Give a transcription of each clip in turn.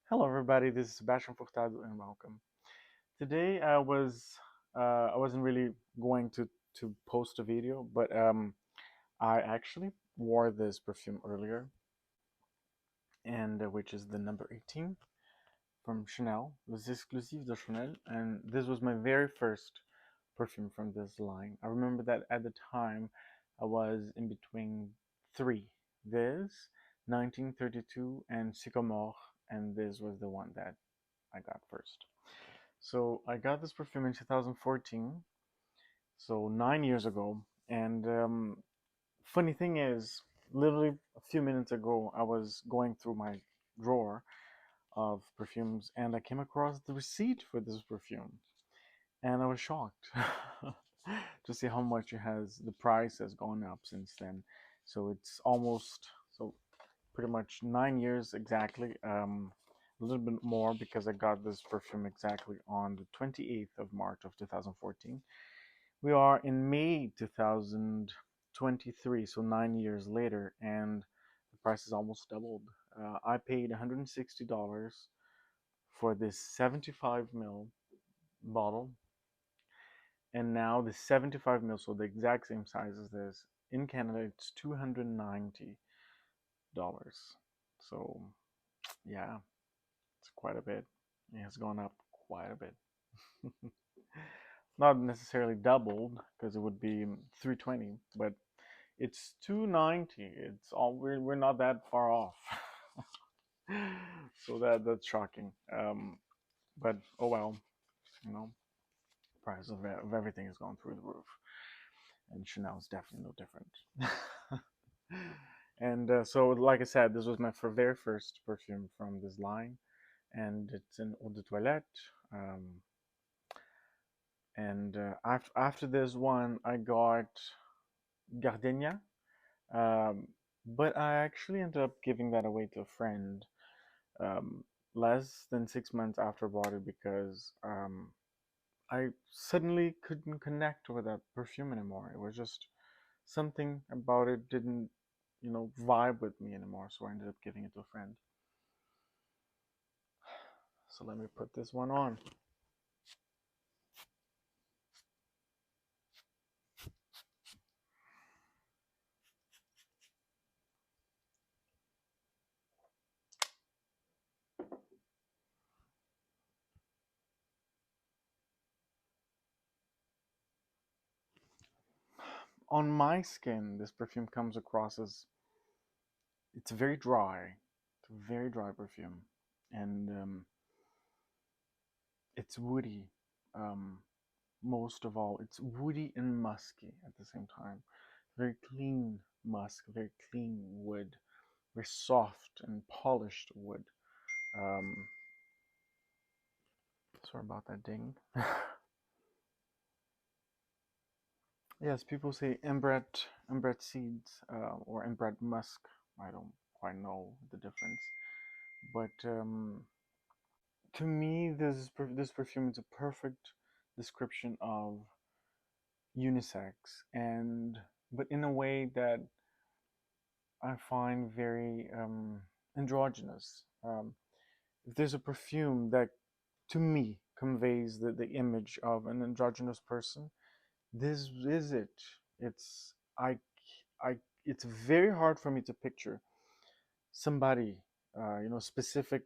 Hello, everybody. This is Sebastian Furtado, and welcome. Today, I wasn't really going to post a video, but I actually wore this perfume earlier, and which is the number 18 from Chanel. It was exclusive de Chanel, and this was my very first perfume from this line. I remember that at the time, I was in between three: this, 1932, and Sycamore, and this was the one that I got first. So I got this perfume in 2014, so 9 years ago. And funny thing is, literally a few minutes ago, I was going through my drawer of perfumes and I came across the receipt for this perfume. And I was shocked to see how much it has, the price has gone up since then. So it's almost, so pretty much 9 years exactly. A little bit more because I got this perfume exactly on the 28th of March of 2014. We are in May 2023, so 9 years later, and the price is almost doubled. I paid $160 for this 75 ml bottle, and now the 75 ml, so the exact same size as this, in Canada, it's $290. So, yeah, it's quite a bit. It has gone up quite a bit. Not necessarily doubled because it would be 320, but it's 290. It's all we're not that far off. So that's shocking. But oh well, you know, price of everything has gone through the roof, and Chanel is definitely no different. And so, like I said, this was my very first perfume from this line, and it's an eau de toilette. Um, and after this one, I got Gardenia, um, but I actually ended up giving that away to a friend um, less than 6 months after I bought it because I suddenly couldn't connect with that perfume anymore. It was just something about it didn't, vibe with me anymore. So I ended up giving it to a friend. So let me put this one on. On my skin, this perfume comes across as it's very dry. It's a very dry perfume, and it's woody. Um, most of all, it's woody and musky at the same time. Very clean musk, very clean wood, very soft and polished wood. Um, Sorry about that ding. Yes, people say embret seeds or embret musk. I don't quite know the difference, but to me, this perfume is a perfect description of unisex, and but in a way that I find very androgynous. If there's a perfume that, to me, conveys the image of an androgynous person, this is it. It's I. It's very hard for me to picture somebody, specific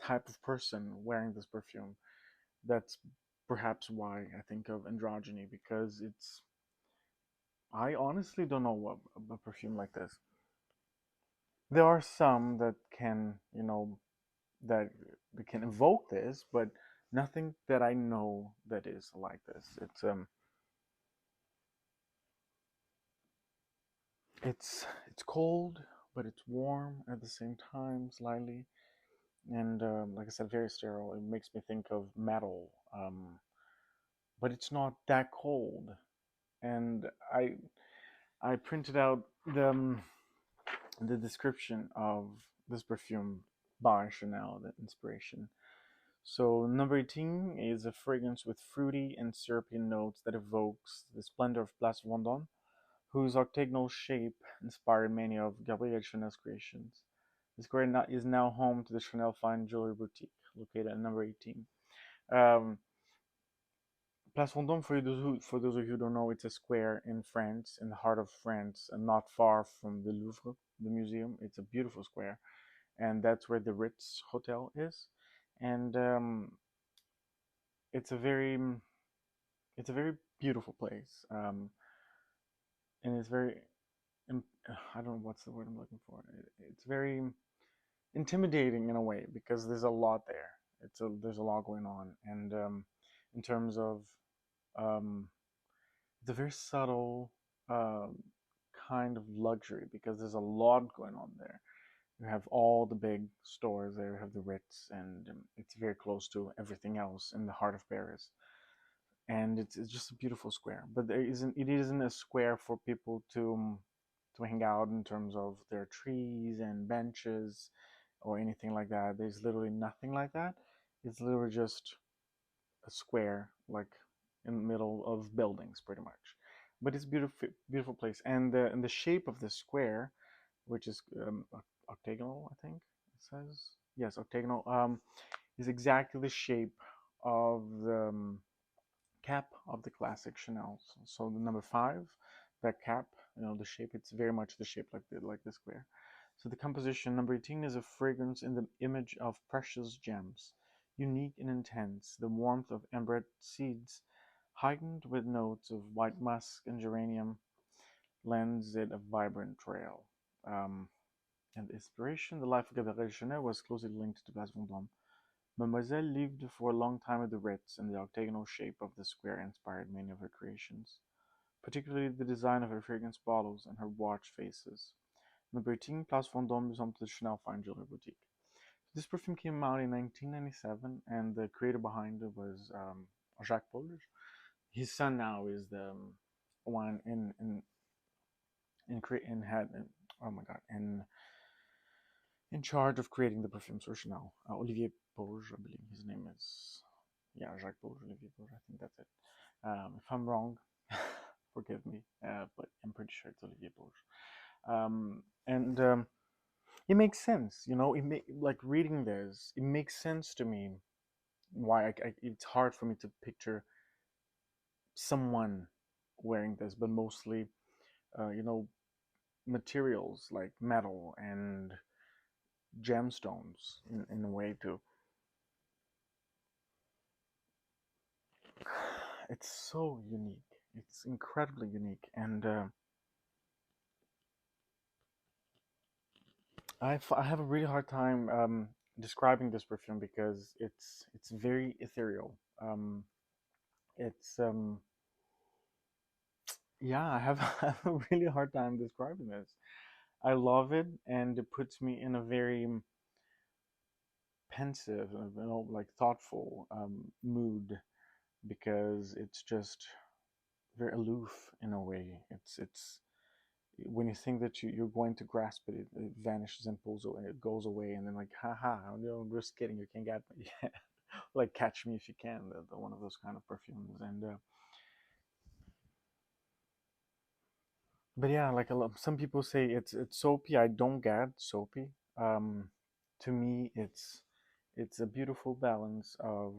type of person wearing this perfume. That's perhaps why I think of androgyny because it's. I honestly don't know what a perfume like this. There are some that can, that can evoke this, but nothing that I know that is like this. It's cold, but it's warm at the same time, slightly, and like I said, very sterile. It makes me think of metal, but it's not that cold. And I printed out the description of this perfume by Chanel, the inspiration. So number 18 is a fragrance with fruity and syrupy notes that evokes the splendor of Place Vendôme, whose octagonal shape inspired many of Gabrielle Chanel's creations. The square is now home to the Chanel Fine Jewelry Boutique, located at number 18. Um, Place Vendôme, for those of you who don't know, it's a square in France, in the heart of France, and not far from the Louvre, the museum. It's a beautiful square, and that's where the Ritz Hotel is. And it's a very, it's a very beautiful place, and it's very, I don't know what's the word I'm looking for. It's very intimidating in a way because there's a lot there. There's a lot going on, and in terms of um, it's a very subtle um, kind of luxury because there's a lot going on there. You have all the big stores there. You have the Ritz, and it's very close to everything else in the heart of Paris. And it's just a beautiful square. But it isn't a square for people to hang out in terms of their trees and benches or anything like that. There's literally nothing like that. It's literally just a square, like in the middle of buildings, pretty much. But it's beautiful, beautiful place, and the shape of the square, which is octagonal, I think it says. Yes, octagonal. Is exactly the shape of the cap of the classic Chanel. So the number five, that cap, the shape, it's very much the shape like the square. So the composition, number 18, is a fragrance in the image of precious gems, unique and intense. The warmth of ambered seeds, heightened with notes of white musk and geranium, lends it a vibrant trail. Um, and the inspiration, the life of Gabrielle Chanel was closely linked to Place Vendôme. Mademoiselle lived for a long time at the Ritz, and the octagonal shape of the square inspired many of her creations, particularly the design of her fragrance bottles and her watch faces. Number 18, Place Vendôme is home to the Chanel Fine Jewelry Boutique. This perfume came out in 1997, and the creator behind it was Jacques Polge. His son now is the one in had oh my god in charge of creating the perfumes for Chanel. Olivier Polge, I believe his name is. Yeah, Jacques Polge, Olivier Polge. I think that's it. If I'm wrong, forgive me, but I'm pretty sure it's Olivier Polge. And it makes sense, like reading this, it makes sense to me why it's hard for me to picture someone wearing this, but mostly, uh, you know, materials like metal and gemstones in a way too. It's so unique. It's incredibly unique, and I have a really hard time describing this perfume because it's very ethereal. It's Yeah, I have, I have a really hard time describing this. I love it, and it puts me in a very pensive, like thoughtful mood because it's just very aloof in a way. It's when you think that you're going to grasp it, it vanishes and pulls away, it goes away, and then like, haha, I'm just kidding, you can get me. Like Catch Me If You Can, one of those kind of perfumes, and but yeah, like some people say it's soapy. I don't get soapy. Um, to me, it's a beautiful balance of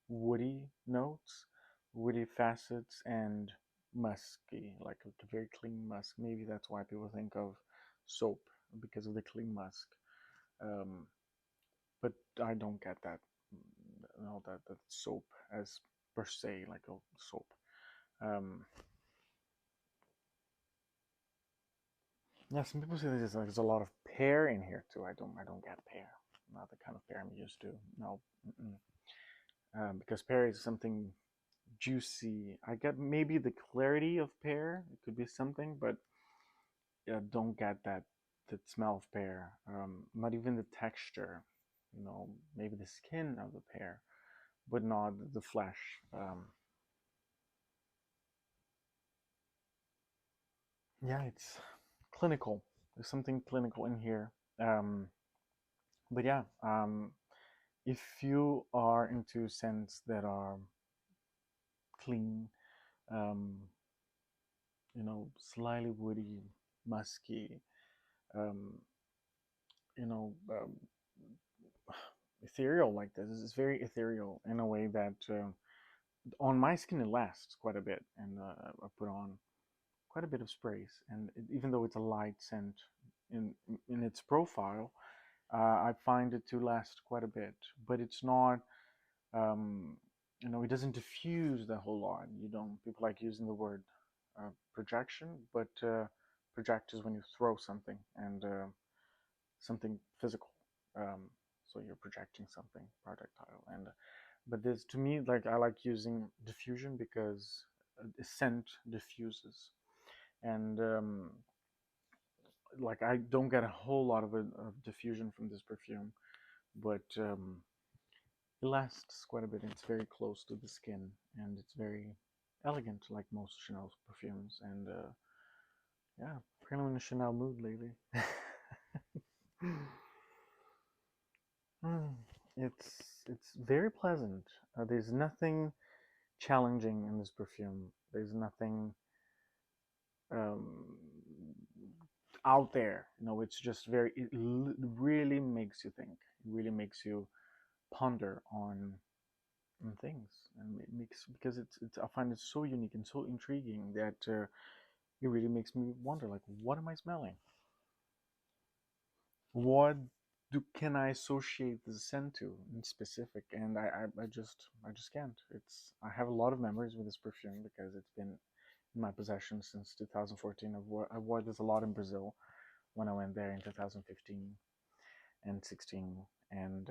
woody notes, woody facets, and musky, like a very clean musk. Maybe that's why people think of soap because of the clean musk. Um, but I don't get that. No, that soap as per se, like a soap. Um, yeah, some people say there's a lot of pear in here too. I don't get pear. Not the kind of pear I'm used to. No, because pear is something juicy. I get maybe the clarity of pear. It could be something, but don't get that smell of pear. Not even the texture. Maybe the skin of the pear, but not the flesh. Yeah, it's clinical. There's something clinical in here. But yeah, if you are into scents that are clean, um, slightly woody, musky, um, you know, ethereal like this. It's very ethereal in a way that on my skin it lasts quite a bit, and I put on quite a bit of sprays, and even though it's a light scent in in its profile, I find it to last quite a bit. But it's not, um, it doesn't diffuse the whole lot. You don't. People like using the word projection, but project is when you throw something and something physical. Um, so you're projecting something projectile, and but this to me, like, I like using diffusion because scent diffuses, and like, I don't get a whole lot of diffusion from this perfume, but it lasts quite a bit. It's very close to the skin, and it's very elegant, like most Chanel perfumes. And yeah, kind of in a Chanel mood lately. Mm, it's very pleasant. There's nothing challenging in this perfume. There's nothing um, out there. It's just very. It really makes you think. It really makes you ponder on things, and it makes, because it's. I find it so unique and so intriguing that it really makes me wonder, like, what am I smelling? What can I associate the scent to in specific? And I just can't. I have a lot of memories with this perfume because it's been in my possession since 2014. I wore this a lot in Brazil when I went there in 2015 and 16, and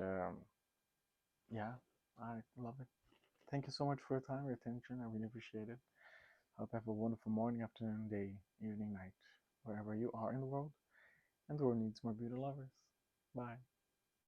yeah, I love it. Thank you so much for your time, your attention. I really appreciate it. Hope you have a wonderful morning, afternoon, day, evening, night, wherever you are in the world, and the world needs more beauty lovers. Bye.